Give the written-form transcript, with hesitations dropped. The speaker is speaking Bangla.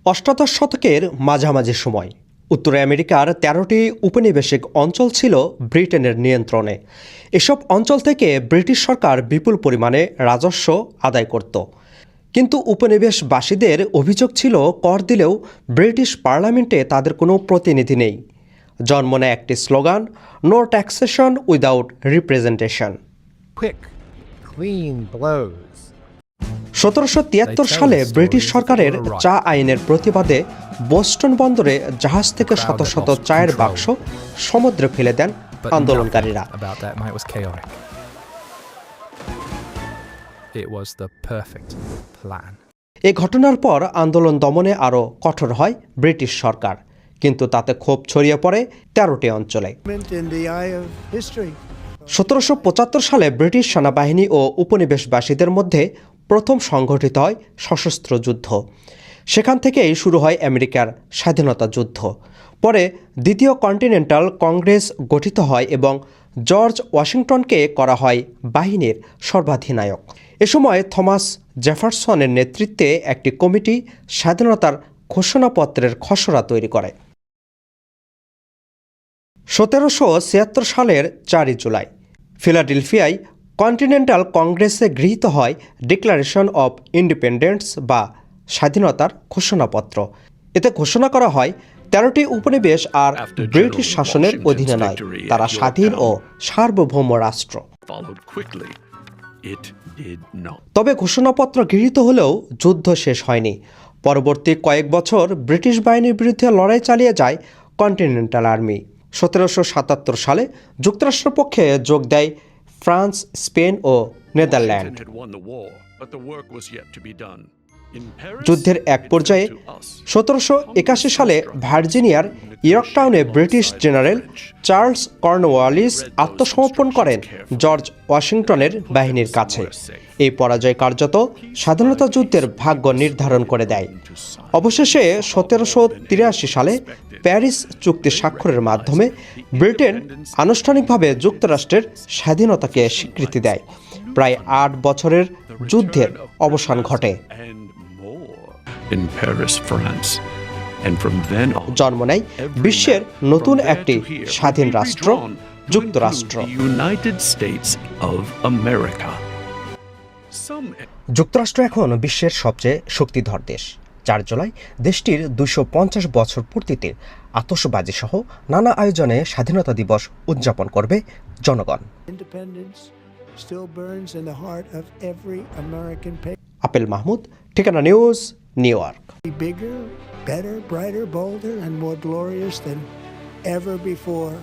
অষ্টাদশ শতকের মাঝামাঝি সময় উত্তর আমেরিকার ১৩টি উপনিবেশিক অঞ্চল ছিল ব্রিটেনের নিয়ন্ত্রণে। এসব অঞ্চল থেকে ব্রিটিশ সরকার বিপুল পরিমাণে রাজস্ব আদায় করত। কিন্তু উপনিবেশবাসীদের অভিযোগ ছিল কর দিলেও ব্রিটিশ পার্লামেন্টে তাদের কোনো প্রতিনিধি নেই। জন্ম নেয় একটি slogan, no taxation without representation. ১৭৭৩ সালে ব্রিটিশ সরকারের চা আইনের প্রতিবাদে বোস্টন বন্দরে জাহাজ থেকে শত শত চায়ের বাক্স সমুদ্রে ফেলে দেন আন্দোলনকারীরা। এই ঘটনার পর আন্দোলন দমনে আরও কঠোর হয় ব্রিটিশ সরকার, কিন্তু তাতে ক্ষোভ ছড়িয়ে পড়ে ১৩টি অঞ্চলে। ১৭৭৫ সালে ব্রিটিশ সেনাবাহিনী ও উপনিবেশবাসীদের মধ্যে প্রথম সংঘটিত হয় সশস্ত্র যুদ্ধ। সেখান থেকেই শুরু হয় আমেরিকার স্বাধীনতা যুদ্ধ। পরে দ্বিতীয় কন্টিনেন্টাল কংগ্রেস গঠিত হয় এবং জর্জ ওয়াশিংটনকে করা হয় বাহিনীর সর্বাধিনায়ক। এ সময় থমাস জেফারসনের নেতৃত্বে একটি কমিটি স্বাধীনতার ঘোষণাপত্রের খসড়া তৈরি করে। ১৭৭৬ সালের ৪ জুলাই ফিলাডেলফিয়ায় কন্টিনেন্টাল কংগ্রেসে গৃহীত হয় ডিক্লারেশন অব ইন্ডিপেন্ডেন্স বা স্বাধীনতার ঘোষণাপত্র। এতে ঘোষণা করা হয় ১৩টি উপনিবেশ আর ব্রিটিশ শাসনের অধীনে নয়, তারা স্বাধীন ও সার্বভৌম রাষ্ট্র। তবে ঘোষণাপত্র গৃহীত হলেও যুদ্ধ শেষ হয়নি। পরবর্তী কয়েক বছর ব্রিটিশ বাহিনীর বিরুদ্ধে লড়াই চালিয়ে যায় কন্টিনেন্টাল আর্মি। ১৭৭৭ সালে যুক্তরাষ্ট্রের পক্ষে যোগ দেয় ফ্রান্স, স্পেন ও নেদারল্যান্ড। যুদ্ধের এক পর্যায়ে ১৭৮১ সালে ভার্জিনিয়ার ইয়র্কটাউনে ব্রিটিশ জেনারেল চার্লস কর্নওয়ালিস আত্মসমর্পণ করেন জর্জ ওয়াশিংটনের বাহিনীর কাছে। এই পরাজয় কার্যত স্বাধীনতা যুদ্ধের ভাগ্য নির্ধারণ করে দেয়। অবশেষে ১৭৮৩ সালে প্যারিস চুক্তি স্বাক্ষরের মাধ্যমে ব্রিটেন আনুষ্ঠানিকভাবে যুক্তরাষ্ট্রের স্বাধীনতাকে স্বীকৃতি দেয়। প্রায় ৮ বছরের যুদ্ধের অবসান ঘটে। জন্ম নেয় বিশ্বের নতুন একটি স্বাধীন রাষ্ট্র, যুক্তরাষ্ট্র। যুক্তরাষ্ট্র এখন বিশ্বের সবচেয়ে শক্তিধর দেশ। ৪ জুলাই দেশটির ২৫০ বছর পূর্তিতে আতশবাজি সহ নানা আয়োজনে স্বাধীনতা দিবস উদযাপন করবে জনগণ। আপেল মাহমুদ, ঠিকানা news, new York. Bigger, better, brighter, bolder, and more glorious than ever before.